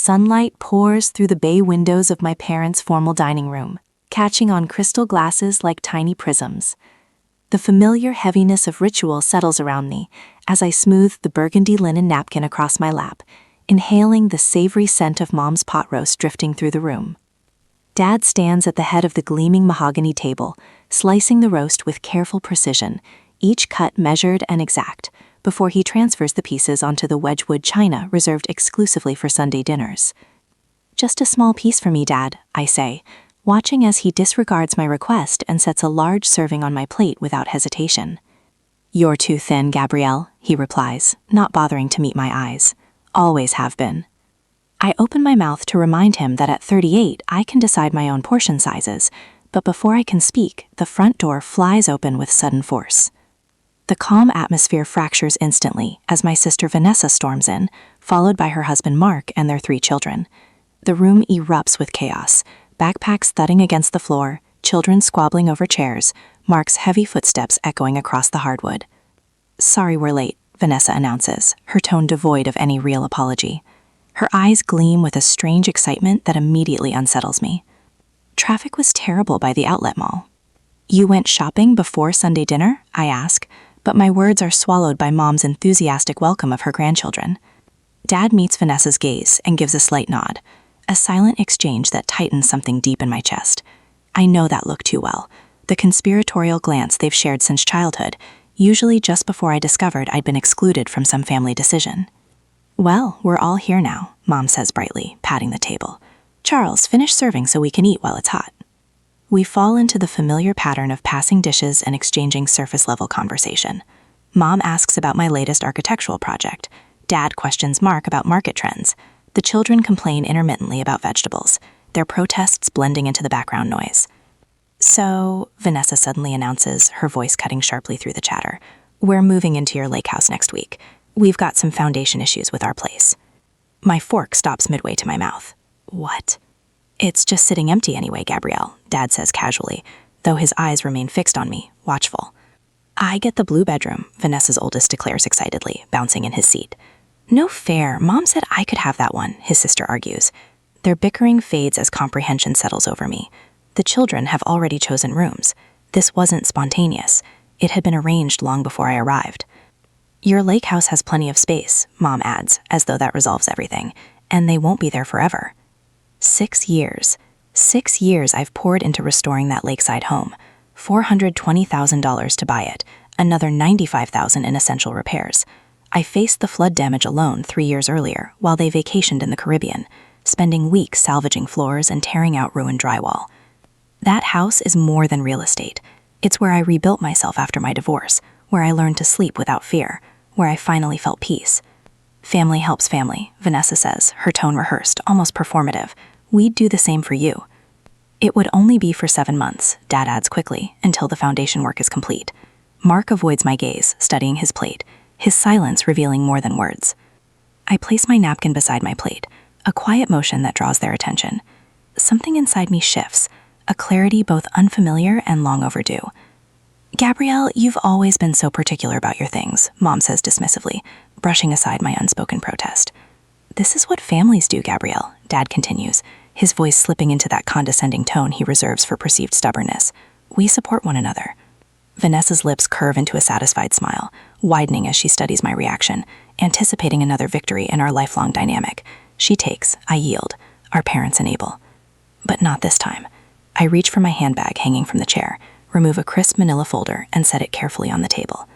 Sunlight pours through the bay windows of my parents' formal dining room, catching on crystal glasses like tiny prisms. The familiar heaviness of ritual settles around me as I smooth the burgundy linen napkin across my lap, inhaling the savory scent of Mom's pot roast drifting through the room. Dad stands at the head of the gleaming mahogany table, slicing the roast with careful precision, each cut measured and exact, before he transfers the pieces onto the Wedgwood china reserved exclusively for Sunday dinners. "Just a small piece for me, Dad," I say, watching as he disregards my request and sets a large serving on my plate without hesitation. "You're too thin, Gabrielle," he replies, not bothering to meet my eyes. "Always have been." I open my mouth to remind him that at 38 I can decide my own portion sizes, but before I can speak, the front door flies open with sudden force. The calm atmosphere fractures instantly as my sister Vanessa storms in, followed by her husband Mark and their 3 children. The room erupts with chaos, backpacks thudding against the floor, children squabbling over chairs, Mark's heavy footsteps echoing across the hardwood. "Sorry we're late," Vanessa announces, her tone devoid of any real apology. Her eyes gleam with a strange excitement that immediately unsettles me. "Traffic was terrible by the outlet mall." "You went shopping before Sunday dinner?" I ask, but my words are swallowed by Mom's enthusiastic welcome of her grandchildren. Dad meets Vanessa's gaze and gives a slight nod, a silent exchange that tightens something deep in my chest. I know that look too well, the conspiratorial glance they've shared since childhood, usually just before I discovered I'd been excluded from some family decision. "Well, we're all here now," Mom says brightly, patting the table. "Charles, finish serving so we can eat while it's hot." We fall into the familiar pattern of passing dishes and exchanging surface-level conversation. Mom asks about my latest architectural project. Dad questions Mark about market trends. The children complain intermittently about vegetables, their protests blending into the background noise. "So," Vanessa suddenly announces, her voice cutting sharply through the chatter, "we're moving into your Lakehouse next week. We've got some foundation issues with our place." My fork stops midway to my mouth. "What?" "It's just sitting empty anyway, Gabrielle," Dad says casually, though his eyes remain fixed on me, watchful. "I get the blue bedroom," Vanessa's oldest declares excitedly, bouncing in his seat. "No fair, Mom said I could have that one," his sister argues. Their bickering fades as comprehension settles over me. The children have already chosen rooms. This wasn't spontaneous. It had been arranged long before I arrived. "Your lake house has plenty of space," Mom adds, as though that resolves everything, "and they won't be there forever." 6 years. 6 years I've poured into restoring that lakeside home. $420,000 to buy it, another $95,000 in essential repairs. I faced the flood damage alone 3 years earlier while they vacationed in the Caribbean, spending weeks salvaging floors and tearing out ruined drywall. That house is more than real estate. It's where I rebuilt myself after my divorce, where I learned to sleep without fear, where I finally felt peace. "Family helps family," Vanessa says, her tone rehearsed, almost performative. "We'd do the same for you." "It would only be for 7 months," Dad adds quickly, "until the foundation work is complete." Mark avoids my gaze, studying his plate, his silence revealing more than words. I place my napkin beside my plate, a quiet motion that draws their attention. Something inside me shifts, a clarity both unfamiliar and long overdue. "Gabrielle, you've always been so particular about your things," Mom says dismissively, brushing aside my unspoken protest. "This is what families do, Gabrielle," Dad continues, his voice slipping into that condescending tone he reserves for perceived stubbornness. "We support one another." Vanessa's lips curve into a satisfied smile, widening as she studies my reaction, anticipating another victory in our lifelong dynamic. She takes, I yield, our parents enable. But not this time. I reach for my handbag hanging from the chair, remove a crisp manila folder, and set it carefully on the table.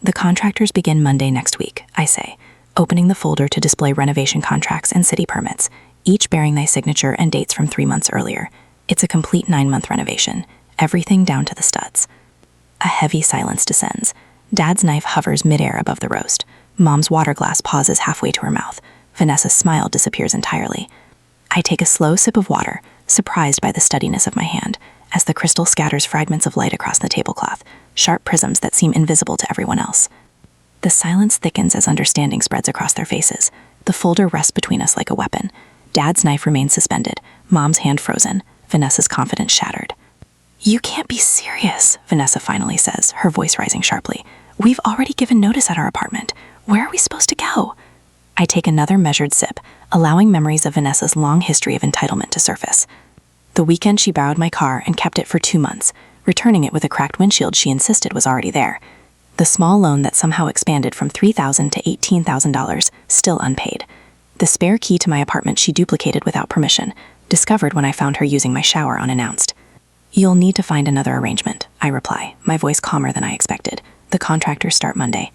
"The contractors begin Monday next week," I say, opening the folder to display renovation contracts and city permits, each bearing thy signature and dates from 3 months earlier. It's a complete 9-month renovation, everything down to the studs. A heavy silence descends. Dad's knife hovers midair above the roast. Mom's water glass pauses halfway to her mouth. Vanessa's smile disappears entirely. I take a slow sip of water, surprised by the steadiness of my hand, as the crystal scatters fragments of light across the tablecloth, sharp prisms that seem invisible to everyone else. The silence thickens as understanding spreads across their faces. The folder rests between us like a weapon. Dad's knife remains suspended, Mom's hand frozen, Vanessa's confidence shattered. "You can't be serious," Vanessa finally says, her voice rising sharply. "We've already given notice at our apartment. Where are we supposed to go?" I take another measured sip, allowing memories of Vanessa's long history of entitlement to surface. The weekend she borrowed my car and kept it for 2 months, returning it with a cracked windshield she insisted was already there. The small loan that somehow expanded from $3,000 to $18,000, still unpaid. The spare key to my apartment she duplicated without permission, discovered when I found her using my shower unannounced. "You'll need to find another arrangement," I reply, my voice calmer than I expected. "The contractors start Monday."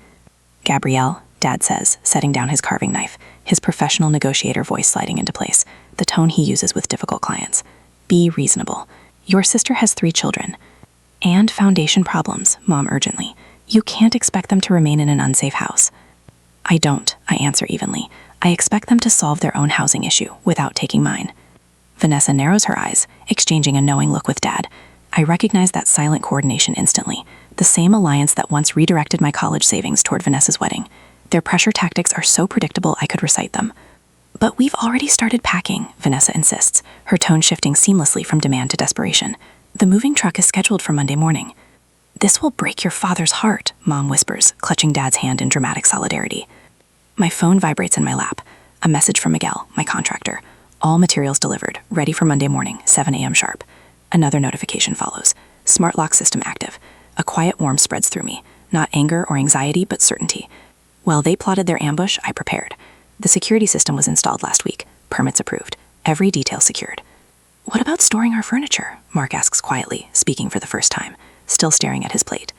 "Gabrielle," Dad says, setting down his carving knife, his professional negotiator voice sliding into place, the tone he uses with difficult clients. "Be reasonable. Your sister has 3 children. And foundation problems," Mom urgently. "You can't expect them to remain in an unsafe house." "I don't," I answer evenly. "I expect them to solve their own housing issue without taking mine." Vanessa narrows her eyes, exchanging a knowing look with Dad. I recognize that silent coordination instantly, the same alliance that once redirected my college savings toward Vanessa's wedding. Their pressure tactics are so predictable I could recite them. "But we've already started packing," Vanessa insists, her tone shifting seamlessly from demand to desperation. "The moving truck is scheduled for Monday morning." "This will break your father's heart," Mom whispers, clutching Dad's hand in dramatic solidarity. My phone vibrates in my lap. A message from Miguel, my contractor. "All materials delivered, ready for Monday morning, 7 a.m. sharp." Another notification follows. "Smart lock system active." A quiet warmth spreads through me. Not anger or anxiety, but certainty. While they plotted their ambush, I prepared. The security system was installed last week. Permits approved. Every detail secured. "What about storing our furniture?" Mark asks quietly, speaking for the first time, still staring at his plate.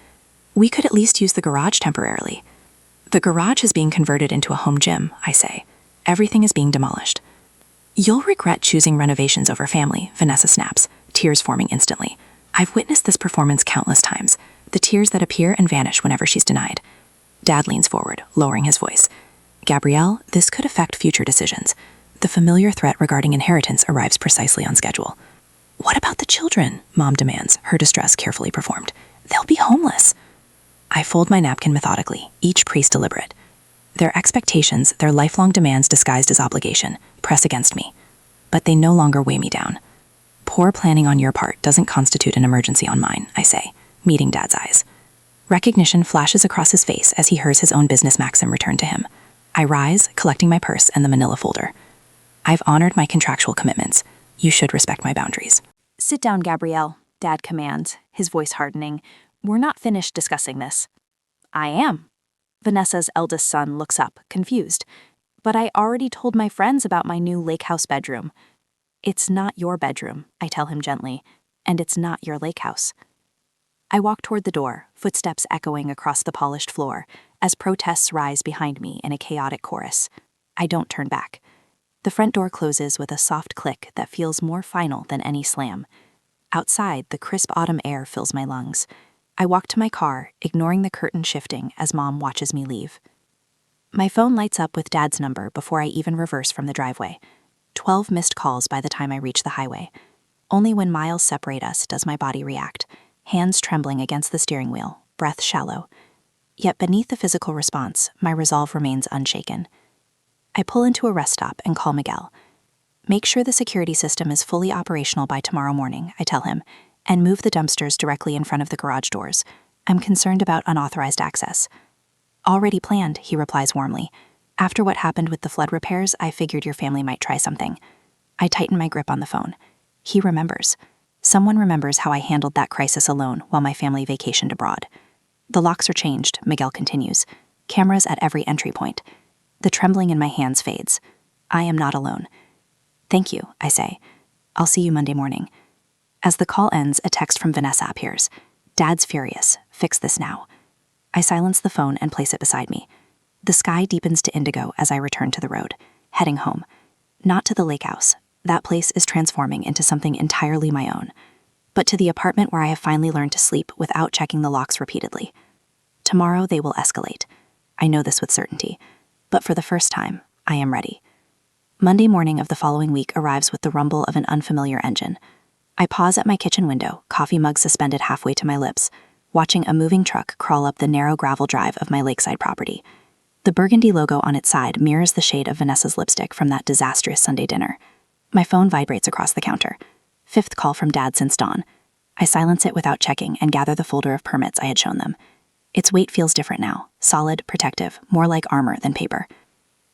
"We could at least use the garage temporarily." "The garage is being converted into a home gym," I say. "Everything is being demolished." "You'll regret choosing renovations over family," Vanessa snaps, tears forming instantly. I've witnessed this performance countless times, the tears that appear and vanish whenever she's denied. Dad leans forward, lowering his voice. "Gabrielle, this could affect future decisions. The familiar threat regarding inheritance arrives precisely on schedule." "What about the children?" Mom demands, her distress carefully performed. "They'll be homeless." I fold my napkin methodically, each crease deliberate. Their expectations, their lifelong demands disguised as obligation, press against me. But they no longer weigh me down. "Poor planning on your part doesn't constitute an emergency on mine," I say, meeting Dad's eyes. Recognition flashes across his face as he hears his own business maxim return to him. I rise, collecting my purse and the manila folder. "I've honored my contractual commitments. You should respect my boundaries." "Sit down, Gabrielle," Dad commands, his voice hardening. "We're not finished discussing this." "I am." Vanessa's eldest son looks up, confused. "But I already told my friends about my new Lakehouse bedroom." "It's not your bedroom," I tell him gently, "and it's not your Lakehouse." I walk toward the door, footsteps echoing across the polished floor, as protests rise behind me in a chaotic chorus. I don't turn back. The front door closes with a soft click that feels more final than any slam. Outside, the crisp autumn air fills my lungs. I walk to my car, ignoring the curtain shifting as Mom watches me leave. My phone lights up with Dad's number before I even reverse from the driveway. 12 missed calls by the time I reach the highway. Only when miles separate us does my body react, hands trembling against the steering wheel, breath shallow. Yet beneath the physical response, my resolve remains unshaken. I pull into a rest stop and call Miguel. "Make sure the security system is fully operational by tomorrow morning," I tell him, "and move the dumpsters directly in front of the garage doors. I'm concerned about unauthorized access." "Already planned," he replies warmly. "After what happened with the flood repairs, I figured your family might try something." I tighten my grip on the phone. He remembers. Someone remembers how I handled that crisis alone while my family vacationed abroad. "The locks are changed," Miguel continues. "Cameras at every entry point." The trembling in my hands fades. I am not alone. "Thank you," I say. "I'll see you Monday morning." As the call ends, a text from Vanessa appears. "Dad's furious. Fix this now." I silence the phone and place it beside me. The sky deepens to indigo as I return to the road, heading home. Not to the Lakehouse. That place is transforming into something entirely my own. But to the apartment where I have finally learned to sleep without checking the locks repeatedly. Tomorrow they will escalate. I know this with certainty. But for the first time, I am ready. Monday morning of the following week arrives with the rumble of an unfamiliar engine. I pause at my kitchen window, coffee mug suspended halfway to my lips, watching a moving truck crawl up the narrow gravel drive of my lakeside property. The burgundy logo on its side mirrors the shade of Vanessa's lipstick from that disastrous Sunday dinner. My phone vibrates across the counter. 5th call from Dad since dawn. I silence it without checking and gather the folder of permits I had shown them. Its weight feels different now, solid, protective, more like armor than paper.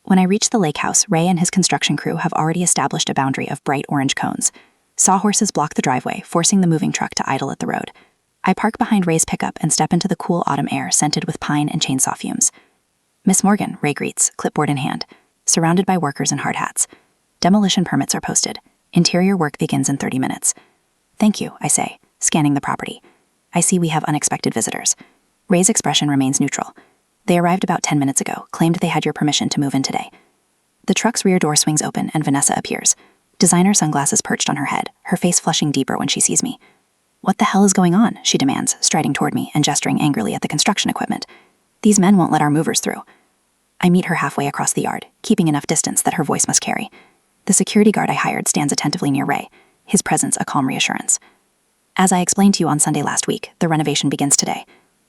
When I reach the Lakehouse, Ray and his construction crew have already established a boundary of bright orange cones. Sawhorses block the driveway, forcing the moving truck to idle at the road. I park behind Ray's pickup and step into the cool autumn air scented with pine and chainsaw fumes. "Miss Morgan," Ray greets, clipboard in hand, surrounded by workers in hard hats. Demolition permits are posted. Interior work begins in 30 minutes. "Thank you," I say, scanning the property. I see we have unexpected visitors. Ray's expression remains neutral. "They arrived about 10 minutes ago, claimed they had your permission to move in today." The truck's rear door swings open and Vanessa appears. Designer sunglasses perched on her head, her face flushing deeper when she sees me. "What the hell is going on?" she demands, striding toward me and gesturing angrily at the construction equipment. "These men won't let our movers through." I meet her halfway across the yard, keeping enough distance that her voice must carry. The security guard I hired stands attentively near Ray, his presence a calm reassurance. "As I explained to you on Sunday last week, the renovation begins today."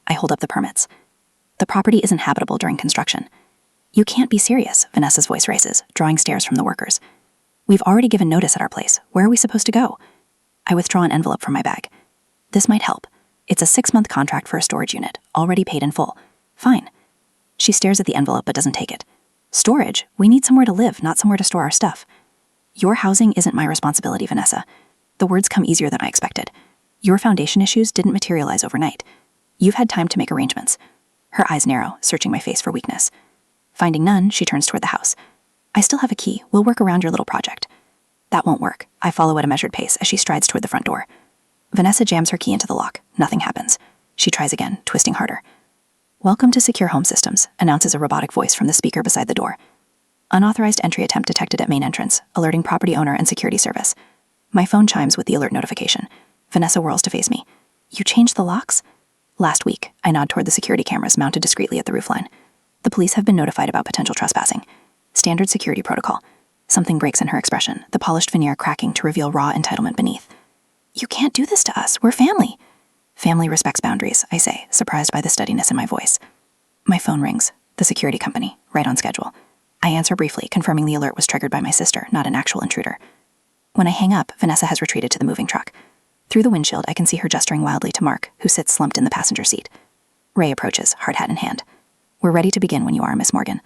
I hold up the permits. "The property isn't habitable during construction." "You can't be serious," Vanessa's voice races, drawing stares from the workers. "We've already given notice at our place. Where are we supposed to go?" I withdraw an envelope from my bag. "This might help. It's a 6-month contract for a storage unit, already paid in full." "Fine." She stares at the envelope but doesn't take it. "Storage? We need somewhere to live, not somewhere to store our stuff." "Your housing isn't my responsibility, Vanessa." The words come easier than I expected. "Your foundation issues didn't materialize overnight. You've had time to make arrangements." Her eyes narrow, searching my face for weakness. Finding none, she turns toward the house. "I still have a key. We'll work around your little project." "That won't work." I follow at a measured pace as she strides toward the front door. Vanessa jams her key into the lock. Nothing happens. She tries again, twisting harder. "Welcome to Secure Home Systems," announces a robotic voice from the speaker beside the door. "Unauthorized entry attempt detected at main entrance, alerting property owner and security service." My phone chimes with the alert notification. Vanessa whirls to face me. "You changed the locks?" "Last week." I nod toward the security cameras mounted discreetly at the roofline. "The police have been notified about potential trespassing. Standard security protocol." Something breaks in her expression, the polished veneer cracking to reveal raw entitlement beneath. "You can't do this to us. We're family." "Family respects boundaries," I say, surprised by the steadiness in my voice. My phone rings. The security company, right on schedule. I answer briefly, confirming the alert was triggered by my sister, not an actual intruder. When I hang up, Vanessa has retreated to the moving truck. Through the windshield, I can see her gesturing wildly to Mark, who sits slumped in the passenger seat. Ray approaches, hard hat in hand. "We're ready to begin when you are, Miss Morgan."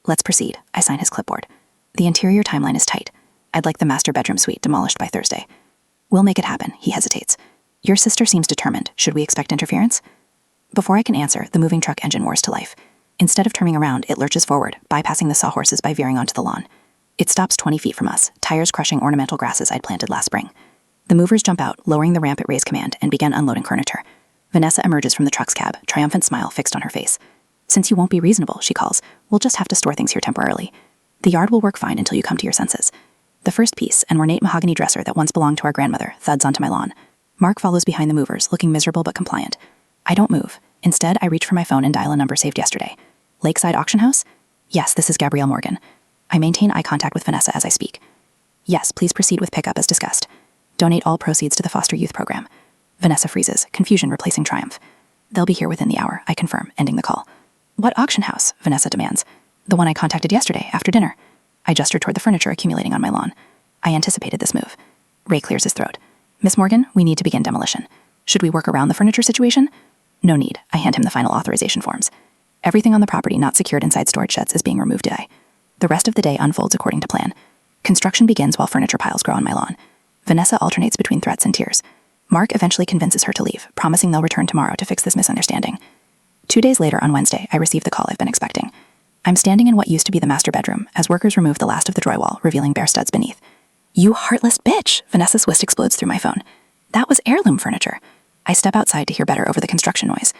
"Let's proceed." I sign his clipboard. "The interior timeline is tight. I'd like the master bedroom suite demolished by Thursday." "We'll make it happen," he hesitates. "Your sister seems determined. Should we expect interference?" Before I can answer, the moving truck engine roars to life. Instead of turning around, it lurches forward, bypassing the sawhorses by veering onto the lawn. It stops 20 feet from us, tires crushing ornamental grasses I'd planted last spring. The movers jump out, lowering the ramp at Ray's command, and begin unloading furniture. Vanessa emerges from the truck's cab, triumphant smile fixed on her face. "Since you won't be reasonable," she calls, "we'll just have to store things here temporarily. The yard will work fine until you come to your senses." The first piece, an ornate mahogany dresser that once belonged to our grandmother, thuds onto my lawn. Mark follows behind the movers, looking miserable but compliant. I don't move. Instead, I reach for my phone and dial a number saved yesterday. "Lakeside Auction House?" "Yes, this is Gabrielle Morgan." I maintain eye contact with Vanessa as I speak. "Yes, please proceed with pickup as discussed. Donate all proceeds to the foster youth program." Vanessa freezes, confusion replacing triumph. "They'll be here within the hour," I confirm, ending the call. "What auction house?" Vanessa demands. "The one I contacted yesterday, after dinner." I gesture toward the furniture accumulating on my lawn. I anticipated this move. Ray clears his throat. "Miss Morgan, we need to begin demolition. Should we work around the furniture situation?" "No need." I hand him the final authorization forms. Everything on the property not secured inside storage sheds is being removed today. The rest of the day unfolds according to plan. Construction begins while furniture piles grow on my lawn. Vanessa alternates between threats and tears. Mark eventually convinces her to leave, promising they'll return tomorrow to fix this misunderstanding. 2 days later, on Wednesday, I receive the call I've been expecting. I'm standing in what used to be the master bedroom as workers remove the last of the drywall, revealing bare studs beneath. "You heartless bitch!" Vanessa's whist explodes through my phone. "That was heirloom furniture." I step outside to hear better over the construction noise.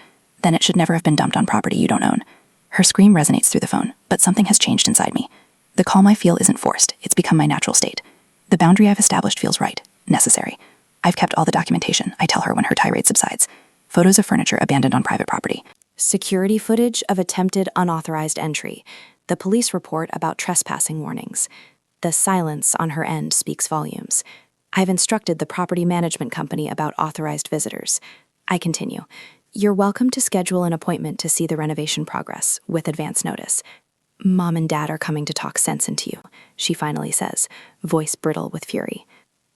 "Then it should never have been dumped on property you don't own." Her scream resonates through the phone, but something has changed inside me. The calm I feel isn't forced, it's become my natural state. The boundary I've established feels right, necessary. I've kept all the documentation, I tell her when her tirade subsides. Photos of furniture abandoned on private property. Security footage of attempted unauthorized entry. The police report about trespassing warnings. The silence on her end speaks volumes. I've instructed the property management company about authorized visitors. I continue. "You're welcome to schedule an appointment to see the renovation progress, with advance notice. Mom and Dad are coming to talk sense into you," she finally says, voice brittle with fury.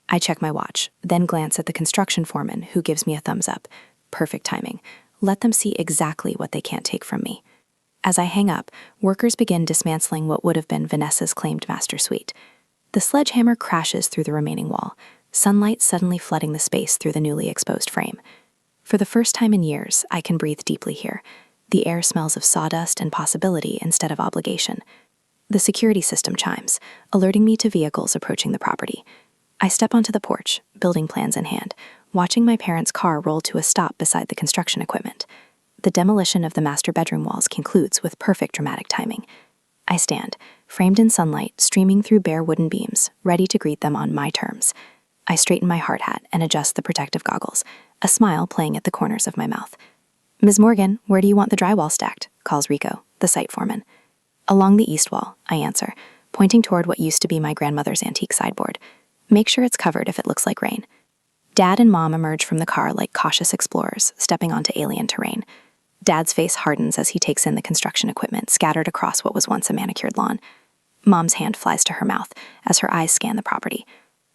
I check my watch, then glance at the construction foreman, who gives me a thumbs up. Perfect timing. Let them see exactly what they can't take from me. As I hang up, workers begin dismantling what would have been Vanessa's claimed master suite. The sledgehammer crashes through the remaining wall, sunlight suddenly flooding the space through the newly exposed frame. For the first time in years, I can breathe deeply here. The air smells of sawdust and possibility instead of obligation. The security system chimes, alerting me to vehicles approaching the property. I step onto the porch, building plans in hand, watching my parents' car roll to a stop beside the construction equipment. The demolition of the master bedroom walls concludes with perfect dramatic timing. I stand, framed in sunlight, streaming through bare wooden beams, ready to greet them on my terms. I straighten my hard hat and adjust the protective goggles, a smile playing at the corners of my mouth. "Ms. Morgan, where do you want the drywall stacked?" calls Rico, the site foreman. "Along the east wall," I answer, pointing toward what used to be my grandmother's antique sideboard. "Make sure it's covered if it looks like rain." Dad and Mom emerge from the car like cautious explorers, stepping onto alien terrain. Dad's face hardens as he takes in the construction equipment scattered across what was once a manicured lawn. Mom's hand flies to her mouth as her eyes scan the property.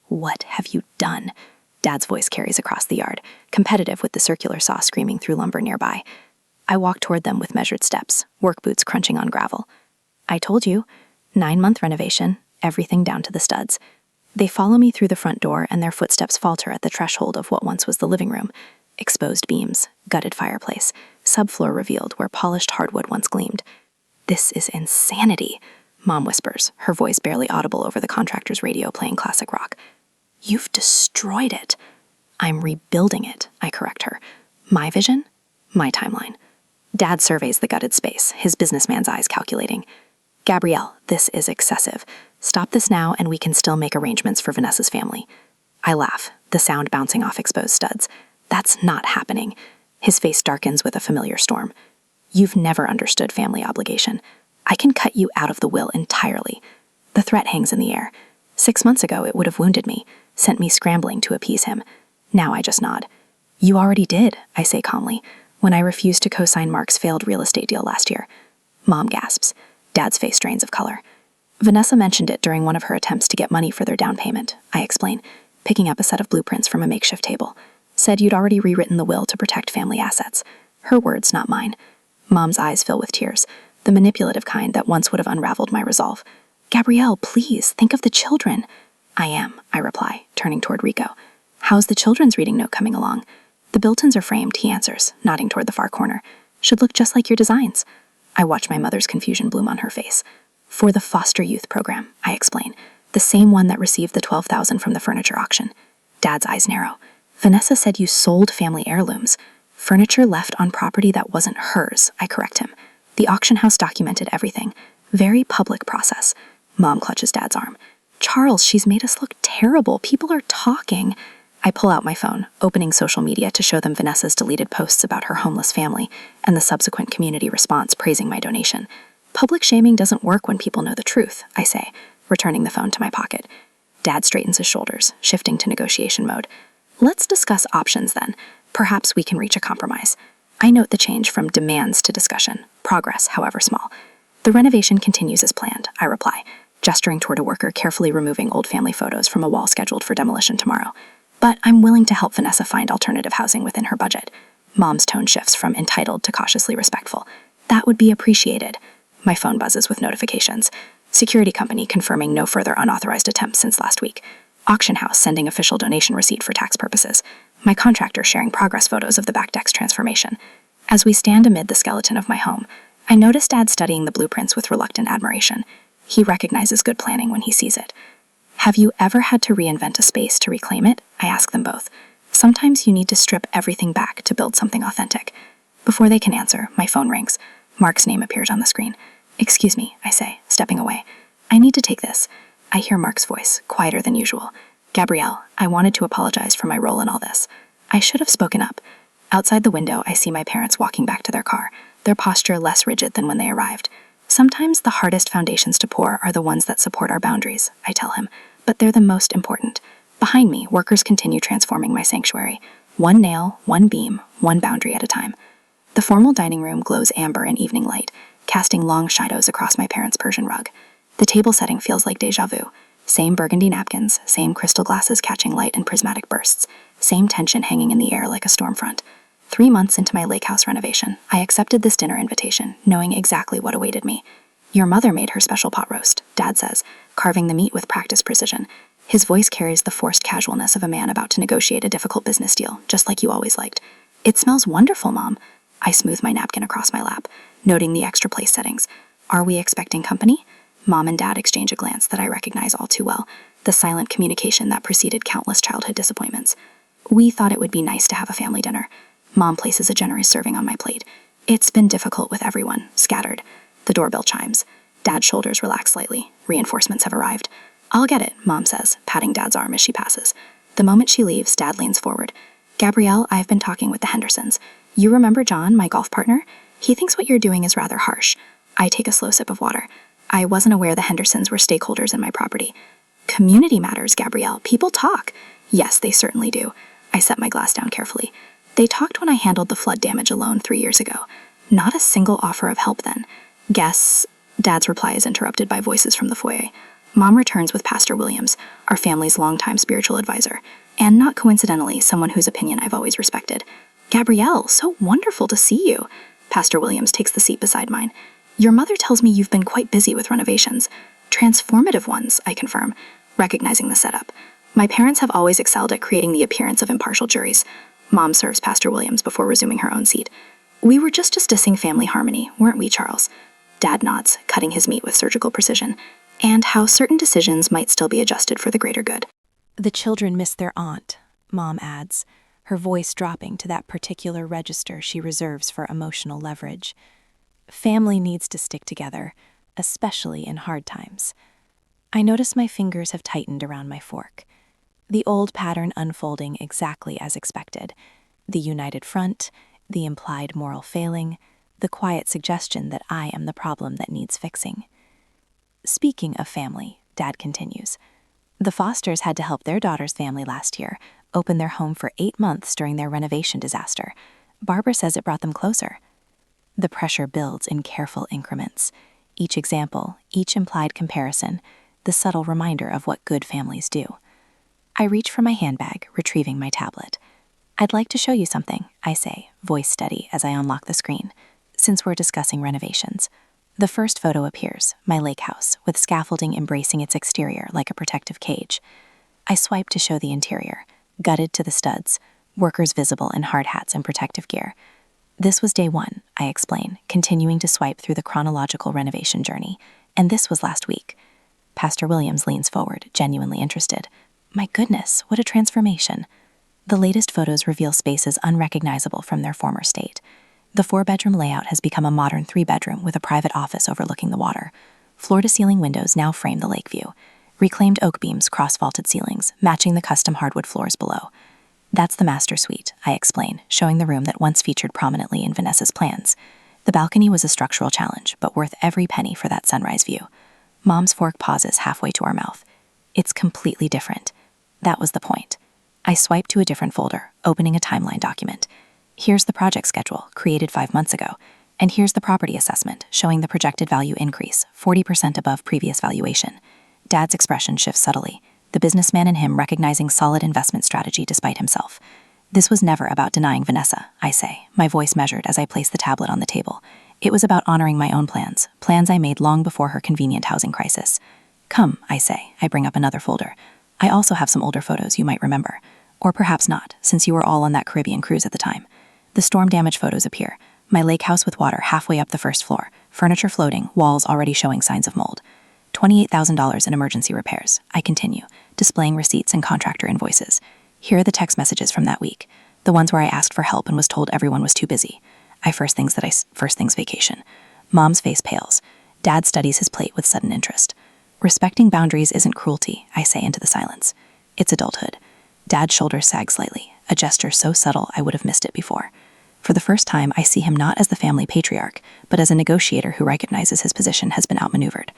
"What have you done?" Dad's voice carries across the yard, competitive with the circular saw screaming through lumber nearby. I walk toward them with measured steps, work boots crunching on gravel. "I told you, 9-month renovation, everything down to the studs." They follow me through the front door, and their footsteps falter at the threshold of what once was the living room. Exposed beams, gutted fireplace, subfloor revealed where polished hardwood once gleamed. "This is insanity," Mom whispers, her voice barely audible over the contractor's radio playing classic rock. "You've destroyed it." "I'm rebuilding it," I correct her. "My vision, my timeline." Dad surveys the gutted space, his businessman's eyes calculating. "Gabrielle, this is excessive. Stop this now and we can still make arrangements for Vanessa's family." I laugh, the sound bouncing off exposed studs. "That's not happening." His face darkens with a familiar storm. "You've never understood family obligation. I can cut you out of the will entirely." The threat hangs in the air. 6 months ago, it would have wounded me, sent me scrambling to appease him. Now I just nod. "You already did," I say calmly, when I refused to co-sign Mark's failed real estate deal last year. Mom gasps. Dad's face drains of color. "Vanessa mentioned it during one of her attempts to get money for their down payment," I explain, picking up a set of blueprints from a makeshift table. "Said you'd already rewritten the will to protect family assets." Her words, not mine. Mom's eyes fill with tears, the manipulative kind that once would have unraveled my resolve. "Gabrielle, please, think of the children." "I am," I reply, turning toward Rico. "How's the children's reading note coming along?" "The built-ins are framed," he answers, nodding toward the far corner. "Should look just like your designs." I watch my mother's confusion bloom on her face. "For the foster youth program," I explain, "the same one that received the $12,000 from the furniture auction." Dad's eyes narrow. "Vanessa said you sold family heirlooms. Furniture left on property that wasn't hers," I correct him. "The auction house documented everything. Very public process." Mom clutches Dad's arm. "Charles, she's made us look terrible. People are talking." I pull out my phone, opening social media to show them Vanessa's deleted posts about her homeless family and the subsequent community response praising my donation. "Public shaming doesn't work when people know the truth," I say, returning the phone to my pocket. Dad straightens his shoulders, shifting to negotiation mode. "Let's discuss options then. Perhaps we can reach a compromise." I note the change from demands to discussion, progress, however small. "The renovation continues as planned," I reply, gesturing toward a worker carefully removing old family photos from a wall scheduled for demolition tomorrow. "But I'm willing to help Vanessa find alternative housing within her budget." Mom's tone shifts from entitled to cautiously respectful. "That would be appreciated." My phone buzzes with notifications. Security company confirming no further unauthorized attempts since last week. Auction house sending official donation receipt for tax purposes. My contractor sharing progress photos of the back deck's transformation. As we stand amid the skeleton of my home, I notice Dad studying the blueprints with reluctant admiration. He recognizes good planning when he sees it. "Have you ever had to reinvent a space to reclaim it?" I ask them both. "Sometimes you need to strip everything back to build something authentic." Before they can answer, my phone rings. Mark's name appears on the screen. "Excuse me," I say, stepping away. "I need to take this." I hear Mark's voice, quieter than usual. "Gabrielle, I wanted to apologize for my role in all this. I should have spoken up." Outside the window, I see my parents walking back to their car, their posture less rigid than when they arrived. "Sometimes the hardest foundations to pour are the ones that support our boundaries," I tell him, "but they're the most important." Behind me, workers continue transforming my sanctuary. One nail, one beam, one boundary at a time. The formal dining room glows amber in evening light, casting long shadows across my parents' Persian rug. The table setting feels like déjà vu. Same burgundy napkins, same crystal glasses catching light in prismatic bursts, same tension hanging in the air like a storm front. 3 months into my Lakehouse renovation, I accepted this dinner invitation, knowing exactly what awaited me. Your mother made her special pot roast, Dad says, carving the meat with practiced precision. His voice carries the forced casualness of a man about to negotiate a difficult business deal, just like you always liked. It smells wonderful, Mom. I smooth my napkin across my lap, noting the extra place settings. Are we expecting company? Mom and Dad exchange a glance that I recognize all too well, the silent communication that preceded countless childhood disappointments. We thought it would be nice to have a family dinner. Mom places a generous serving on my plate. It's been difficult with everyone, scattered. The doorbell chimes. Dad's shoulders relax slightly. Reinforcements have arrived. I'll get it, Mom says, patting Dad's arm as she passes. The moment she leaves, Dad leans forward. Gabrielle, I've been talking with the Hendersons. You remember John, my golf partner? He thinks what you're doing is rather harsh. I take a slow sip of water. I wasn't aware the Hendersons were stakeholders in my property. Community matters, Gabrielle. People talk. Yes, they certainly do. I set my glass down carefully. They talked when I handled the flood damage alone 3 years ago. Not a single offer of help then. Guess. Dad's reply is interrupted by voices from the foyer. Mom returns with Pastor Williams, our family's longtime spiritual advisor, and not coincidentally, someone whose opinion I've always respected. Gabrielle, so wonderful to see you. Pastor Williams takes the seat beside mine. Your mother tells me you've been quite busy with renovations. Transformative ones, I confirm, recognizing the setup. My parents have always excelled at creating the appearance of impartial juries. Mom serves Pastor Williams before resuming her own seat. We were just discussing family harmony, weren't we, Charles? Dad nods, cutting his meat with surgical precision, and how certain decisions might still be adjusted for the greater good. The children miss their aunt, Mom adds, her voice dropping to that particular register she reserves for emotional leverage. Family needs to stick together, especially in hard times. I notice my fingers have tightened around my fork. The old pattern unfolding exactly as expected. The united front, the implied moral failing, the quiet suggestion that I am the problem that needs fixing. Speaking of family, Dad continues, the Fosters had to help their daughter's family last year open their home for 8 months during their renovation disaster. Barbara says it brought them closer. The pressure builds in careful increments. Each example, each implied comparison, the subtle reminder of what good families do. I reach for my handbag, retrieving my tablet. I'd like to show you something, I say, voice steady as I unlock the screen, since we're discussing renovations. The first photo appears, my lake house, with scaffolding embracing its exterior like a protective cage. I swipe to show the interior, gutted to the studs, workers visible in hard hats and protective gear. This was day 1, I explain, continuing to swipe through the chronological renovation journey, and this was last week. Pastor Williams leans forward, genuinely interested. My goodness, what a transformation. The latest photos reveal spaces unrecognizable from their former state. The 4-bedroom layout has become a modern 3-bedroom with a private office overlooking the water. Floor-to-ceiling windows now frame the lake view. Reclaimed oak beams cross vaulted ceilings, matching the custom hardwood floors below. That's the master suite, I explain, showing the room that once featured prominently in Vanessa's plans. The balcony was a structural challenge, but worth every penny for that sunrise view. Mom's fork pauses halfway to our mouth. It's completely different. That was the point. I swipe to a different folder, opening a timeline document. Here's the project schedule, created 5 months ago. And here's the property assessment, showing the projected value increase, 40% above previous valuation. Dad's expression shifts subtly, the businessman in him recognizing solid investment strategy despite himself. This was never about denying Vanessa, I say, my voice measured as I place the tablet on the table. It was about honoring my own plans I made long before her convenient housing crisis. Come, I say, I bring up another folder. I also have some older photos you might remember. Or perhaps not, since you were all on that Caribbean cruise at the time. The storm damage photos appear. My lake house with water halfway up the first floor, furniture floating, walls already showing signs of mold. $28,000 in emergency repairs, I continue, displaying receipts and contractor invoices. Here are the text messages from that week, the ones where I asked for help and was told everyone was too busy. First things vacation. Mom's face pales. Dad studies his plate with sudden interest. Respecting boundaries isn't cruelty, I say into the silence. It's adulthood. Dad's shoulders sag slightly, a gesture so subtle I would have missed it before. For the first time, I see him not as the family patriarch, but as a negotiator who recognizes his position has been outmaneuvered.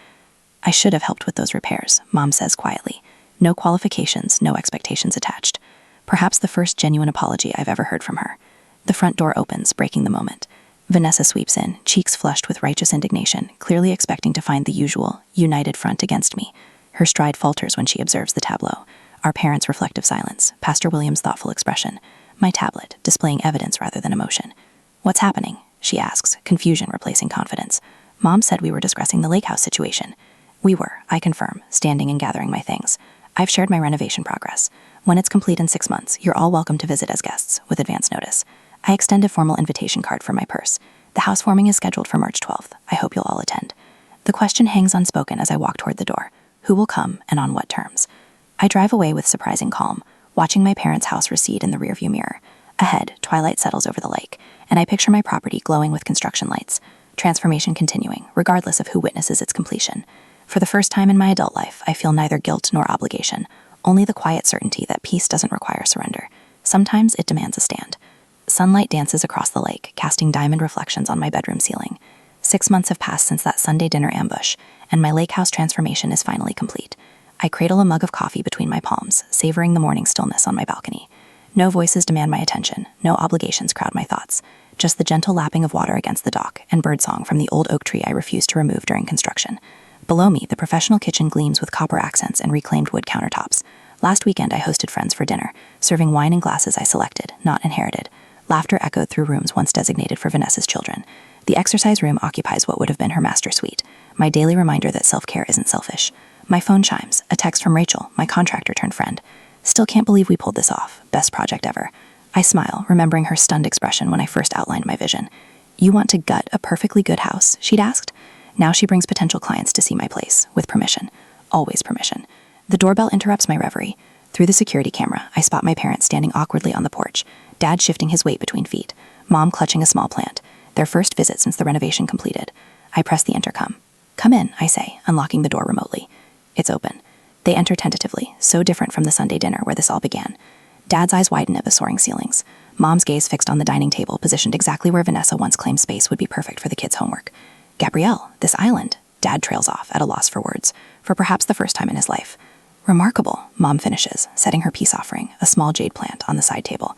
I should have helped with those repairs, Mom says quietly. No qualifications, no expectations attached. Perhaps the first genuine apology I've ever heard from her. The front door opens, breaking the moment. Vanessa sweeps in, cheeks flushed with righteous indignation, clearly expecting to find the usual, united front against me. Her stride falters when she observes the tableau. Our parents' reflective silence, Pastor Williams' thoughtful expression. my tablet, displaying evidence rather than emotion. "What's happening?" she asks, confusion replacing confidence. "Mom said we were discussing the Lakehouse situation." "We were," I confirm, standing and gathering my things. "I've shared my renovation progress. When it's complete in 6 months, you're all welcome to visit as guests, with advance notice." I extend a formal invitation card from my purse. "The housewarming is scheduled for March 12th. I hope you'll all attend." The question hangs unspoken as I walk toward the door. Who will come, and on what terms? I drive away with surprising calm, watching my parents' house recede in the rearview mirror. Ahead, twilight settles over the lake, and I picture my property glowing with construction lights. Transformation continuing, regardless of who witnesses its completion. For the first time in my adult life, I feel neither guilt nor obligation, only the quiet certainty that peace doesn't require surrender. Sometimes it demands a stand. Sunlight dances across the lake, casting diamond reflections on my bedroom ceiling. 6 months have passed since that Sunday dinner ambush, and my Lakehouse transformation is finally complete. I cradle a mug of coffee between my palms, savoring the morning stillness on my balcony. No voices demand my attention, no obligations crowd my thoughts, just the gentle lapping of water against the dock and birdsong from the old oak tree I refused to remove during construction. Below me, the professional kitchen gleams with copper accents and reclaimed wood countertops. Last weekend, I hosted friends for dinner, serving wine in glasses I selected, not inherited. Laughter echoed through rooms once designated for Vanessa's children. The exercise room occupies what would have been her master suite, my daily reminder that self-care isn't selfish. My phone chimes, a text from Rachel, my contractor-turned-friend. "Still can't believe we pulled this off. Best project ever." I smile, remembering her stunned expression when I first outlined my vision. "You want to gut a perfectly good house?" she'd asked. Now she brings potential clients to see my place, with permission. Always permission. The doorbell interrupts my reverie. Through the security camera, I spot my parents standing awkwardly on the porch, Dad shifting his weight between feet, Mom clutching a small plant. Their first visit since the renovation completed. I press the intercom. "Come in," I say, unlocking the door remotely. It's open. They enter tentatively, so different from the Sunday dinner where this all began. Dad's eyes widen at the soaring ceilings. Mom's gaze fixed on the dining table, positioned exactly where Vanessa once claimed space would be perfect for the kids' homework. "Gabrielle, this island." Dad trails off, at a loss for words, for perhaps the first time in his life. "Remarkable," Mom finishes, setting her peace offering, a small jade plant, on the side table.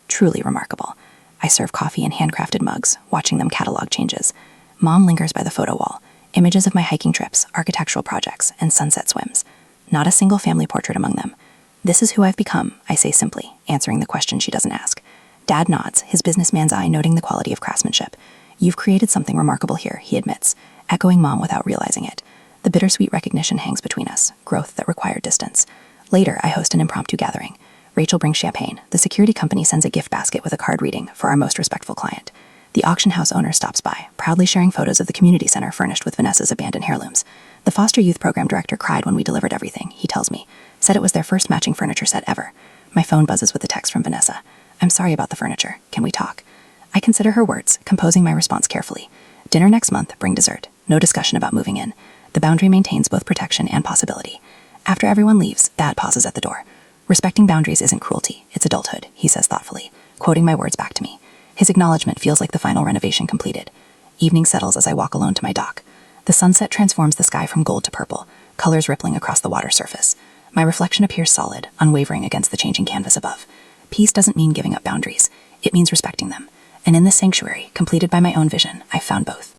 Truly remarkable. I serve coffee in handcrafted mugs, watching them catalog changes. Mom lingers by the photo wall, images of my hiking trips, architectural projects, and sunset swims. Not a single family portrait among them. "This is who I've become," I say simply, answering the question she doesn't ask. Dad nods, his businessman's eye noting the quality of craftsmanship. "You've created something remarkable here," he admits, echoing Mom without realizing it. The bittersweet recognition hangs between us, growth that required distance. Later, I host an impromptu gathering. Rachel brings champagne. The security company sends a gift basket with a card reading for our most respectful client. The auction house owner stops by, proudly sharing photos of the community center furnished with Vanessa's abandoned heirlooms. The foster youth program director cried when we delivered everything, he tells me. Said it was their first matching furniture set ever. My phone buzzes with a text from Vanessa. "I'm sorry about the furniture. Can we talk?" I consider her words, composing my response carefully. "Dinner next month, bring dessert. No discussion about moving in." The boundary maintains both protection and possibility. After everyone leaves, Dad pauses at the door. "Respecting boundaries isn't cruelty, it's adulthood," he says thoughtfully, quoting my words back to me. His acknowledgement feels like the final renovation completed. Evening settles as I walk alone to my dock. The sunset transforms the sky from gold to purple, colors rippling across the water surface. My reflection appears solid, unwavering against the changing canvas above. Peace doesn't mean giving up boundaries. It means respecting them. And in this sanctuary, completed by my own vision, I've found both.